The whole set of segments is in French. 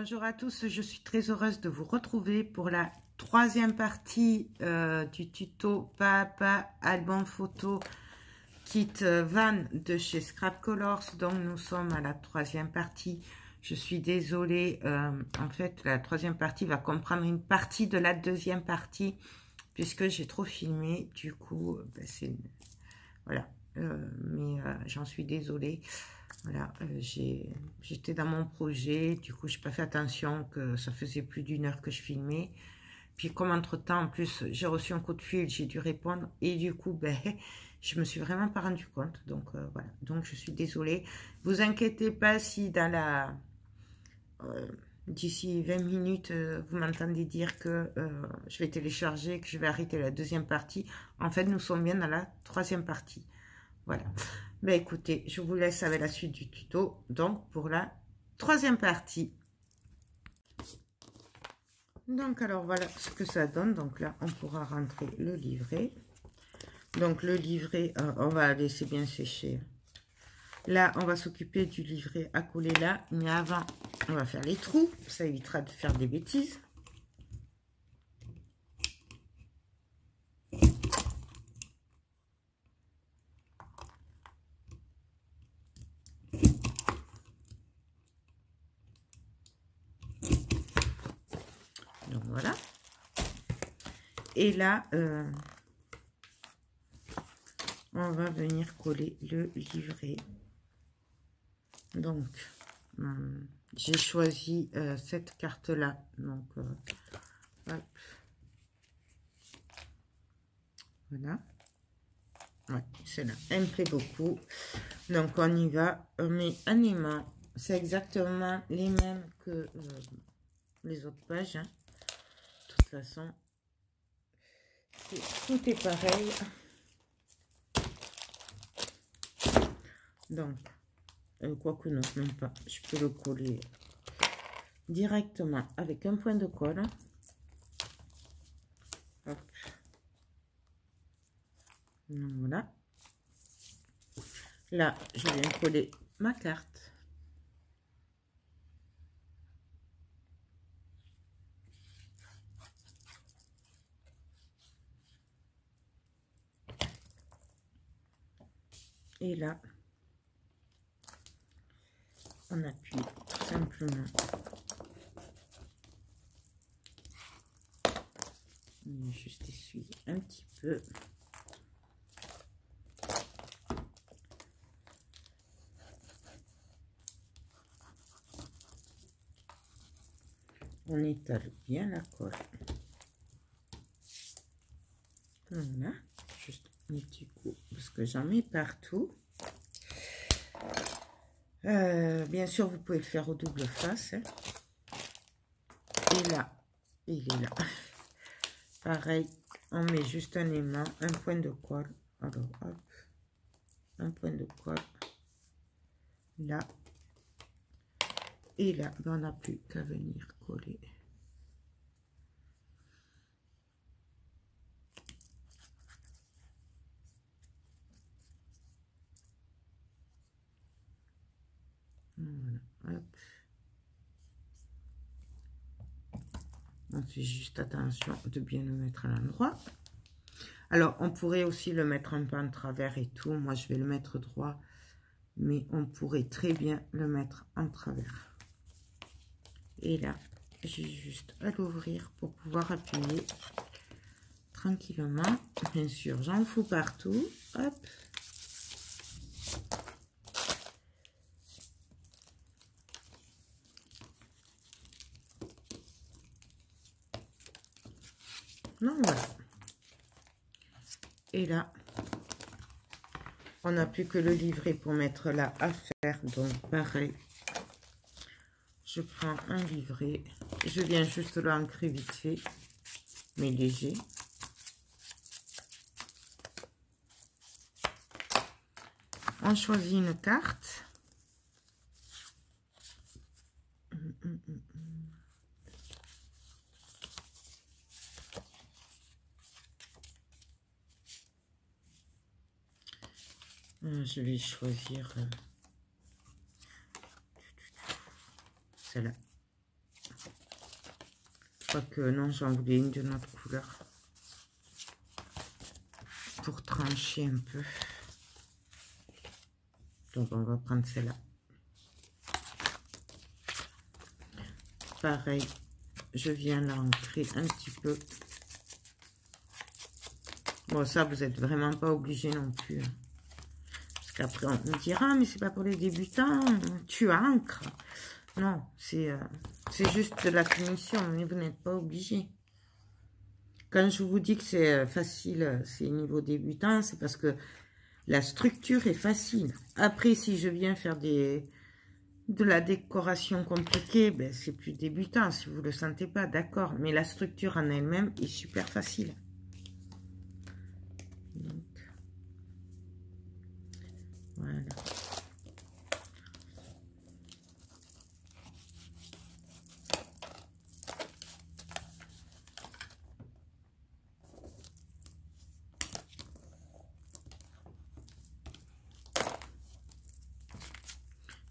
Bonjour à tous, je suis très heureuse de vous retrouver pour la troisième partie du tuto Papa album photo kit van de chez Scrap Colors. Donc nous sommes à la troisième partie. Je suis désolée, en fait la troisième partie va comprendre une partie de la deuxième partie puisque j'ai trop filmé. Du coup, voilà, j'en suis désolée. Voilà, j'étais dans mon projet, du coup, j'ai pas fait attention que ça faisait plus d'une heure que je filmais. Puis comme entre-temps, en plus, j'ai reçu un coup de fil, j'ai dû répondre. Et du coup, je me suis vraiment pas rendu compte. Donc, voilà. Donc, je suis désolée. Vous inquiétez pas si dans la... d'ici 20 minutes, vous m'entendez dire que je vais télécharger, que je vais arrêter la deuxième partie. En fait, nous sommes bien dans la troisième partie. Voilà. Écoutez, je vous laisse avec la suite du tuto, donc pour la troisième partie. Donc alors voilà ce que ça donne. Donc là on pourra rentrer le livret. Donc le livret, on va laisser bien sécher. Là on va s'occuper du livret à coller là, mais avant on va faire les trous, ça évitera de faire des bêtises. Donc voilà. Et là, on va venir coller le livret. Donc, j'ai choisi cette carte-là. Donc, hop. Voilà. Ouais, celle-là, elle me plaît beaucoup. Donc, on y va. On met un aimant. C'est exactement les mêmes que les autres pages. Hein. De toute façon, tout est pareil. Donc, quoique non, même pas. Je peux le coller directement avec un point de colle. Hop. Voilà. Là, je viens coller ma carte. Et là, on appuie tout simplement. On va juste essuyer un petit peu. On étale bien la colle. Voilà, juste un petit coup parce que j'en mets partout. Bien sûr, vous pouvez le faire au double face. Hein. Et là, il est là. Pareil, on met juste un aimant, un point de colle. Alors, hop, un point de colle. Là. Et là, on n'a plus qu'à venir coller. Voilà, hop. On fait juste attention de bien le mettre à l'endroit. Alors, on pourrait aussi le mettre un peu en travers et tout. Moi, je vais le mettre droit. Mais on pourrait très bien le mettre en travers. Et là, j'ai juste à l'ouvrir pour pouvoir appuyer tranquillement. Bien sûr, j'en fous partout. Hop. Donc voilà. Et là, on n'a plus que le livret pour mettre là à faire. Donc pareil, je prends un livret. Je viens juste l'ancrer vite fait, mais léger. On choisit une carte. Je vais choisir celle-là. Quoique non, j'en voulais une de notre couleur. Pour trancher un peu. Donc on va prendre celle-là. Pareil, je viens l'ancrer un petit peu. Bon, ça, vous n'êtes vraiment pas obligé non plus. Hein. Parce qu'après, on me dira, mais c'est pas pour les débutants, tu ancres. Non, c'est juste de la finition, mais vous n'êtes pas obligé. Quand je vous dis que c'est facile, c'est niveau débutant, c'est parce que la structure est facile. Après, si je viens faire de la décoration compliquée, ben, c'est plus débutant, si vous ne le sentez pas, d'accord. Mais la structure en elle-même est super facile. Donc, voilà.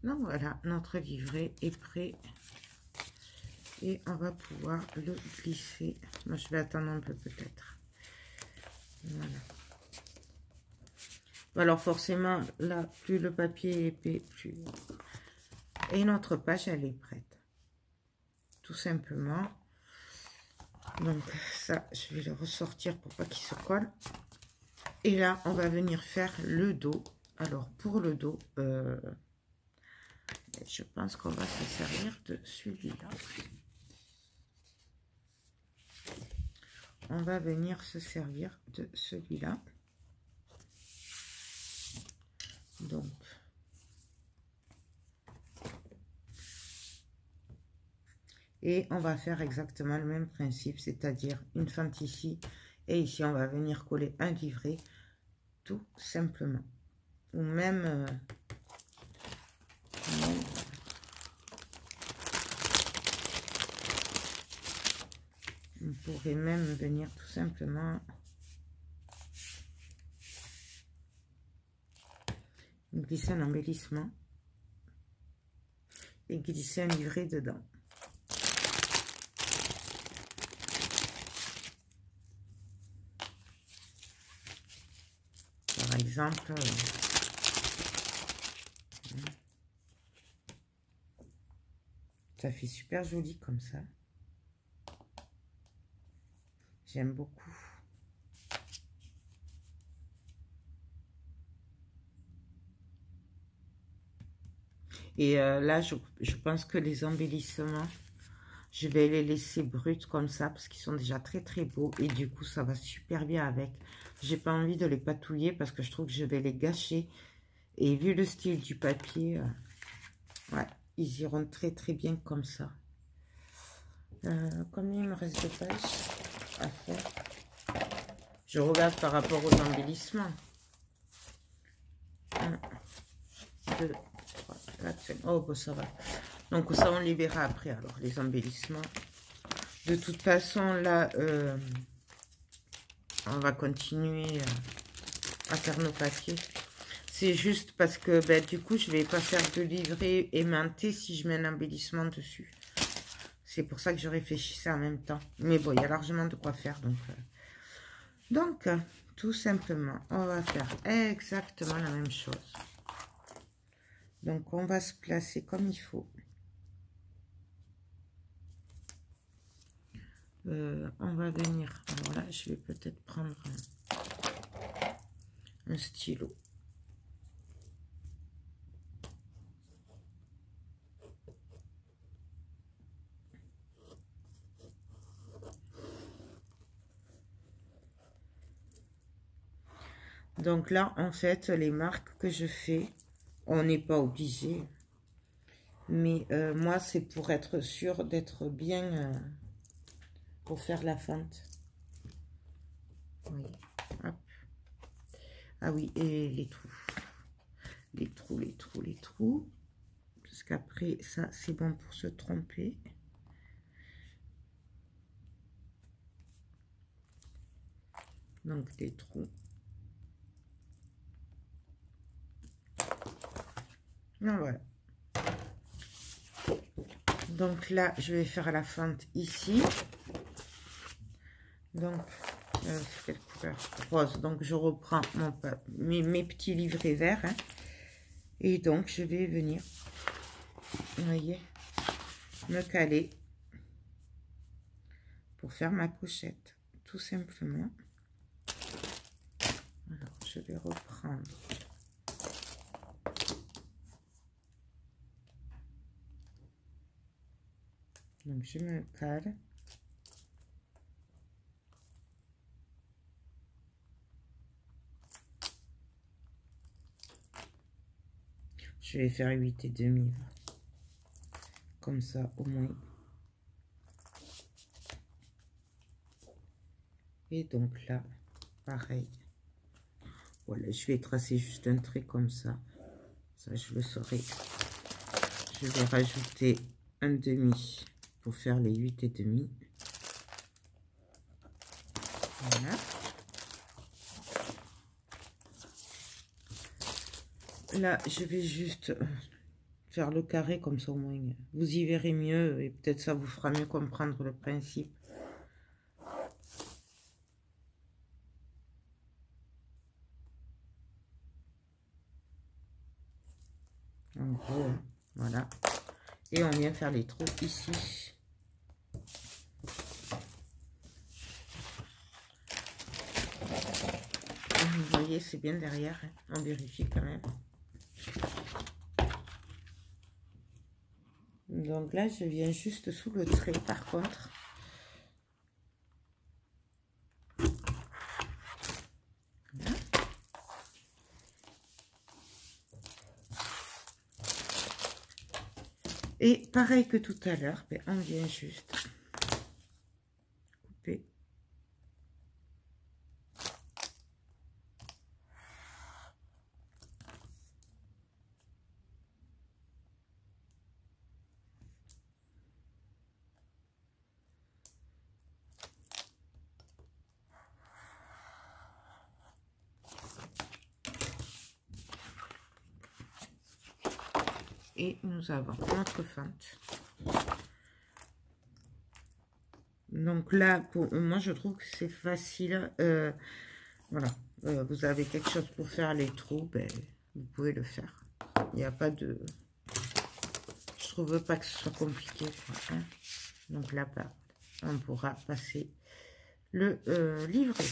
Donc voilà, notre livret est prêt. Et on va pouvoir le glisser. Moi, je vais attendre un peu peut-être. Voilà. Alors forcément, là, plus le papier est épais, plus... Et notre page, elle est prête. Tout simplement. Donc ça, je vais le ressortir pour pas qu'il se colle. Et là, on va venir faire le dos. Alors, pour le dos, je pense qu'on va se servir de celui-là. On va venir se servir de celui-là. Donc, et on va faire exactement le même principe, c'est-à-dire une fente ici, et ici on va venir coller un livret, tout simplement. Ou même on pourrait même venir tout simplement glisser un embellissement et glisser un livret dedans. Par exemple, ça fait super joli comme ça. J'aime beaucoup. Et là, je pense que les embellissements, je vais les laisser bruts comme ça parce qu'ils sont déjà très très beaux. Et du coup, ça va super bien avec. J'ai pas envie de les patouiller parce que je trouve que je vais les gâcher. Et vu le style du papier, ouais, ils iront très très bien comme ça. Combien il me reste de pages à faire? Je regarde par rapport aux embellissements. 1, 2, 3, 4, 5. Oh, bon, ça va. Donc, ça, on les verra après, alors, les embellissements. De toute façon, là, on va continuer à faire nos papiers. C'est juste parce que, ben, du coup, je vais pas faire de livret aimanté si je mets un embellissement dessus. C'est pour ça que je réfléchissais en même temps. Mais bon, il y a largement de quoi faire, donc, tout simplement, on va faire exactement la même chose. Donc, on va se placer comme il faut. On va venir... Alors là, je vais peut-être prendre un stylo. Donc là, en fait, les marques que je fais, on n'est pas obligé. Mais moi, c'est pour être sûr d'être bien pour faire la fente. Oui. Hop. Ah oui, et les trous. Les trous, les trous, les trous. Parce qu'après, ça, c'est bon pour se tromper. Donc, des trous. Non, voilà. Donc là, je vais faire la fente ici. Donc, c'est quelle couleur? Rose. Donc, je reprends mes petits livrets verts. Hein. Et donc, je vais venir, vous voyez, me caler pour faire ma pochette. Tout simplement. Alors, je vais reprendre. Donc, je me cale. Je vais faire 8,5. Comme ça, au moins. Et donc là, pareil. Voilà, je vais tracer juste un trait comme ça. Ça, je le saurai. Je vais rajouter un demi pour faire les 8,5. Voilà. Là, je vais juste faire le carré comme ça au moins. Vous y verrez mieux et peut-être ça vous fera mieux comprendre le principe. En gros, hein, voilà. Et on vient faire les trous ici. Vous voyez, c'est bien derrière. Hein. On vérifie quand même. Donc là, je viens juste sous le trait, par contre. Voilà. Et pareil que tout à l'heure, ben, on vient juste couper. Et nous avons notre fente. Donc là, pour moi, je trouve que c'est facile. Voilà, vous avez quelque chose pour faire les trous, ben, vous pouvez le faire. Il n'y a pas de... Je trouve pas que ce soit compliqué. Hein. Donc là, on pourra passer le livret.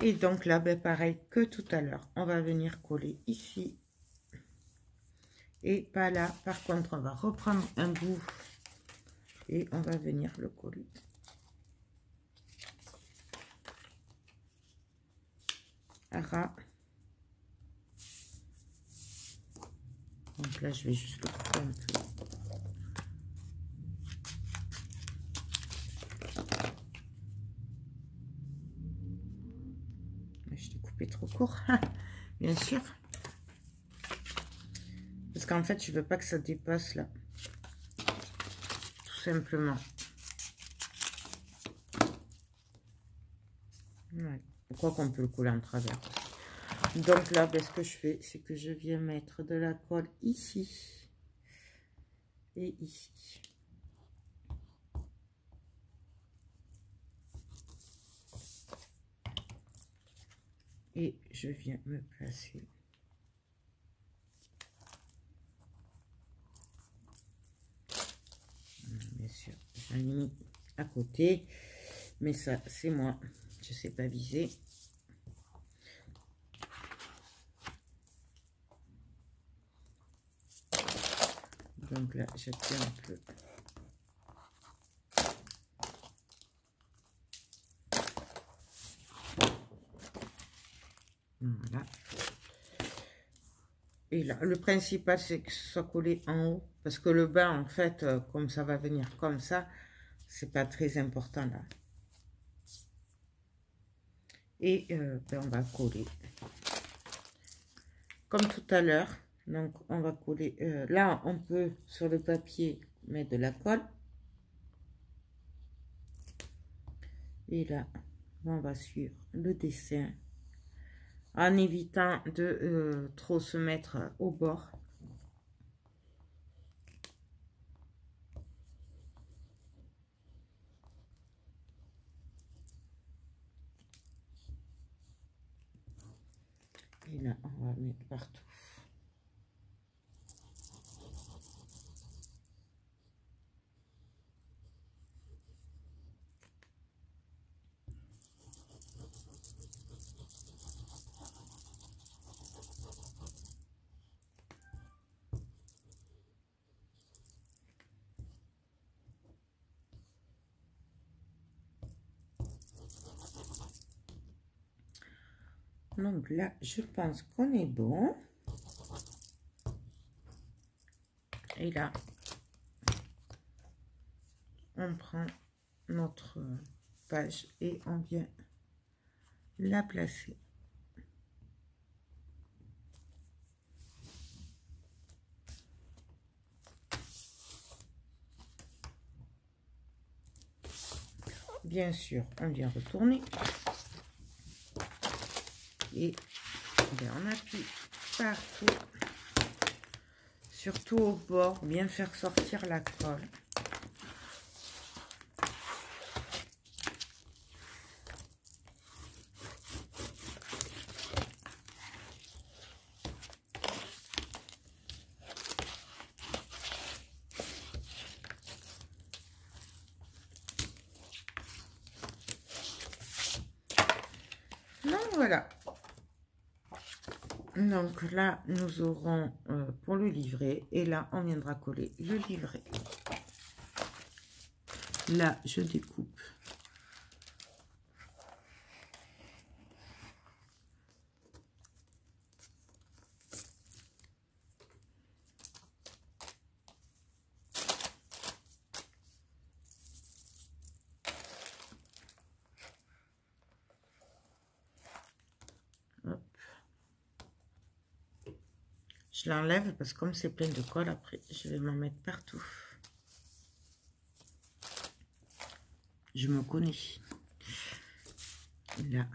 Et donc là, ben, pareil que tout à l'heure, on va venir coller ici. Et pas là. Par contre, on va reprendre un bout et on va venir le coller. À ras. Donc là, je vais juste le couper un peu. Je t'ai coupé trop court, bien sûr. Parce qu'en fait, je veux pas que ça dépasse là. Tout simplement. Ouais. Je crois qu'on peut le coller en travers. Donc là, ben, ce que je fais, c'est que je viens mettre de la colle ici. Et ici. Et je viens me placer. Bien sûr, j'ai mis à côté. Mais ça, c'est moi. Je sais pas viser. Donc là, j'appuie un peu. Voilà. Et là, le principal, c'est que ce soit collé en haut. Parce que le bas, en fait, comme ça va venir comme ça, c'est pas très important là. Et ben, on va coller. Comme tout à l'heure. Donc, on va coller. Là, on peut, sur le papier, mettre de la colle. Et là, on va suivre le dessin. En évitant de trop se mettre au bord. Et là, on va mettre partout. Donc là, je pense qu'on est bon. Et là, on prend notre page et on vient la placer. Bien sûr, on vient retourner. Et bien, on appuie partout, surtout au bord, bien faire sortir la colle. Donc voilà. Donc là, nous aurons pour le livret. Et là, on viendra coller le livret. Là, je découpe. Hop. Je l'enlève parce que comme c'est plein de colle, après, je vais m'en mettre partout. Je me connais. Là.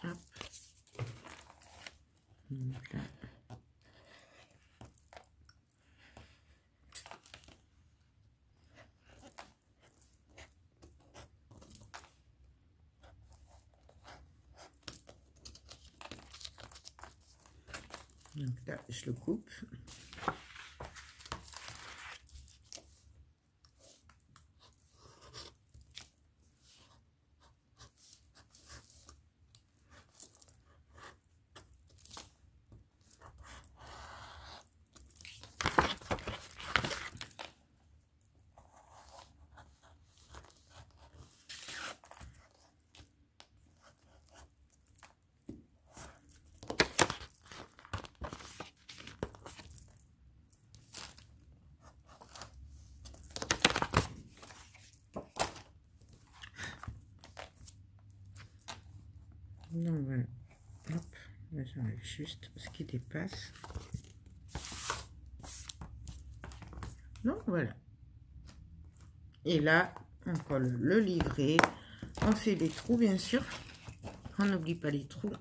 Hop. Donc là. Donc là, je le coupe. Donc voilà, hop, là j'enlève juste ce qui dépasse. Donc voilà. Et là, on colle le livret. On fait les trous, bien sûr. On n'oublie pas les trous.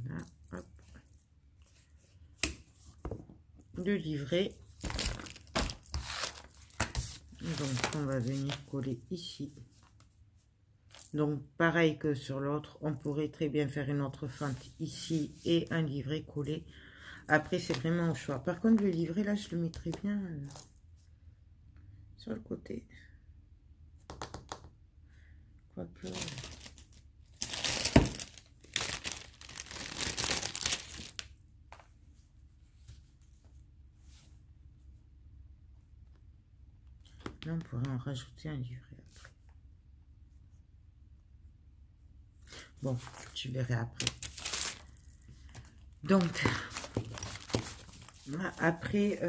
Voilà, hop. Le livret. Donc, on va venir coller ici. Donc, pareil que sur l'autre, on pourrait très bien faire une autre fente ici et un livret collé. Après, c'est vraiment au choix. Par contre, le livret, là, je le mettrai bien sur le côté. Quoique... Là, on pourrait en rajouter un livret après. Bon, je verrai après. Donc, après,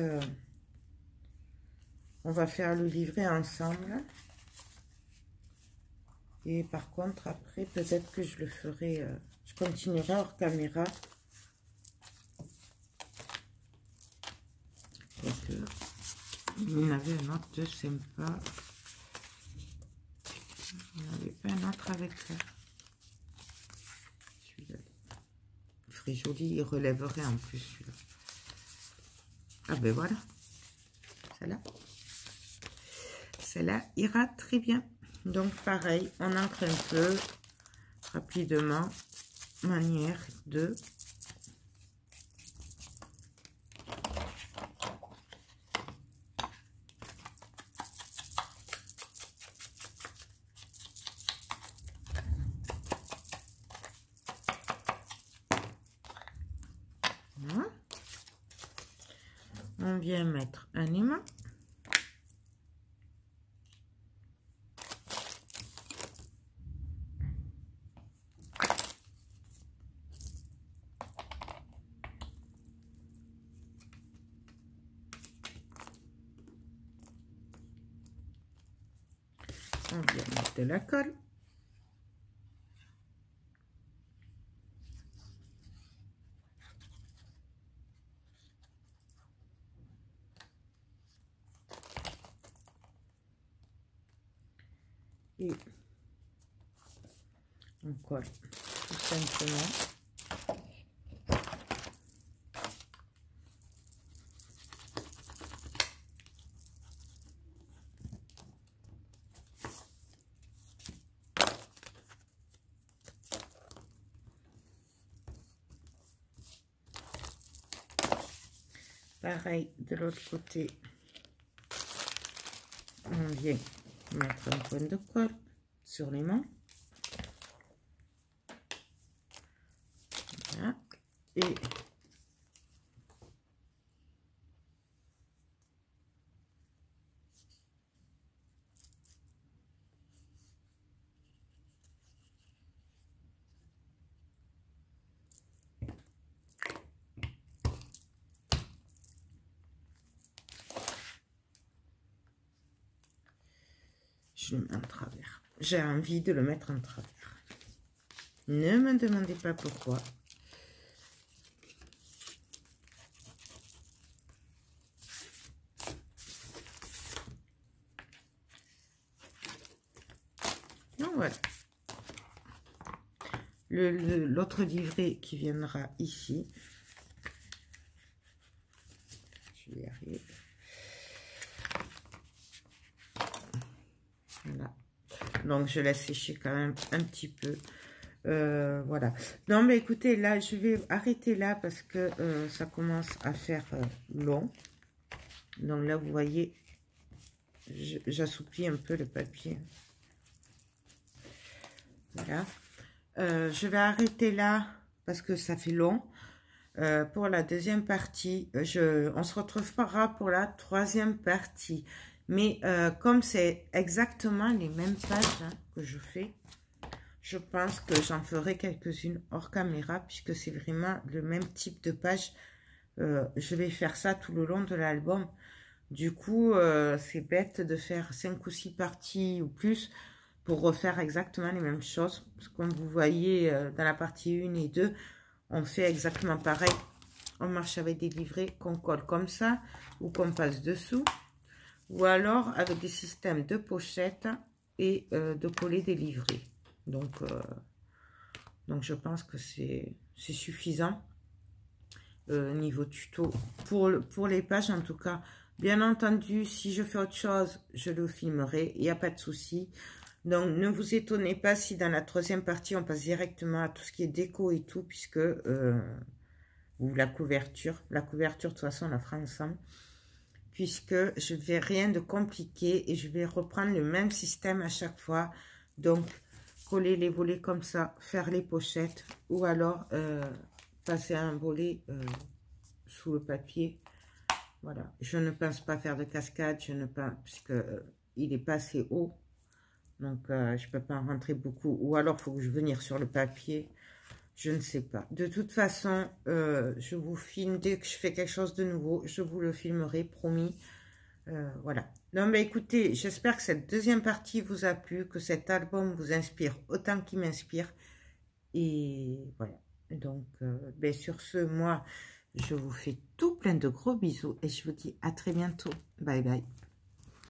on va faire le livret ensemble. Et par contre, après, peut-être que je le ferai, je continuerai hors caméra. Donc, Il y en avait un autre de sympa. Il n'y en avait pas un autre avec ça. Celui-là. Il ferait joli, il relèverait en plus celui-là. Ah ben voilà. Celle-là. Celle-là ira très bien. Donc pareil, on ancre un peu rapidement. Manière de... Voilà. On vient mettre un aimant. On vient mettre de la colle. Et on colle tout simplement. Pareil de l'autre côté, on vient mettre un point de colle sur les mains. Voilà. Et je le mets en travers. J'ai envie de le mettre en travers. Ne me demandez pas pourquoi. Donc voilà. L'autre livret qui viendra ici. Je vais y arriver. Voilà. Donc je laisse sécher quand même un petit peu. Voilà. Non mais écoutez, là je vais arrêter là parce que ça commence à faire long. Donc là vous voyez, j'assouplis un peu le papier. Voilà. Je vais arrêter là parce que ça fait long. Pour la deuxième partie, on se retrouvera pour la troisième partie. Mais comme c'est exactement les mêmes pages hein, que je fais, je pense que j'en ferai quelques-unes hors caméra puisque c'est vraiment le même type de page. Je vais faire ça tout le long de l'album. Du coup, c'est bête de faire 5 ou 6 parties ou plus pour refaire exactement les mêmes choses. Parce que comme vous voyez dans la partie 1 et 2, on fait exactement pareil. On marche avec des livrets qu'on colle comme ça ou qu'on passe dessous. Ou alors avec des systèmes de pochettes et de coller des livrets. Donc je pense que c'est suffisant niveau tuto pour les pages en tout cas. Bien entendu, si je fais autre chose, je le filmerai, il n'y a pas de souci. Donc ne vous étonnez pas si dans la troisième partie, on passe directement à tout ce qui est déco et tout, puisque ou la couverture. La couverture, de toute façon, on la fera ensemble. Puisque je ne vais rien de compliqué et je vais reprendre le même système à chaque fois. Donc, coller les volets comme ça, faire les pochettes ou alors passer un volet sous le papier. Voilà. Je ne pense pas faire de cascade, je ne pense, puisque il n'est pas assez haut. Donc, je ne peux pas en rentrer beaucoup. Ou alors, il faut que je venir sur le papier. Je ne sais pas. De toute façon, je vous filme. Dès que je fais quelque chose de nouveau, je vous le filmerai, promis. Voilà. Non, mais écoutez, j'espère que cette deuxième partie vous a plu, que cet album vous inspire autant qu'il m'inspire. Et voilà. Donc, ben, sur ce, moi, je vous fais tout plein de gros bisous et je vous dis à très bientôt. Bye bye.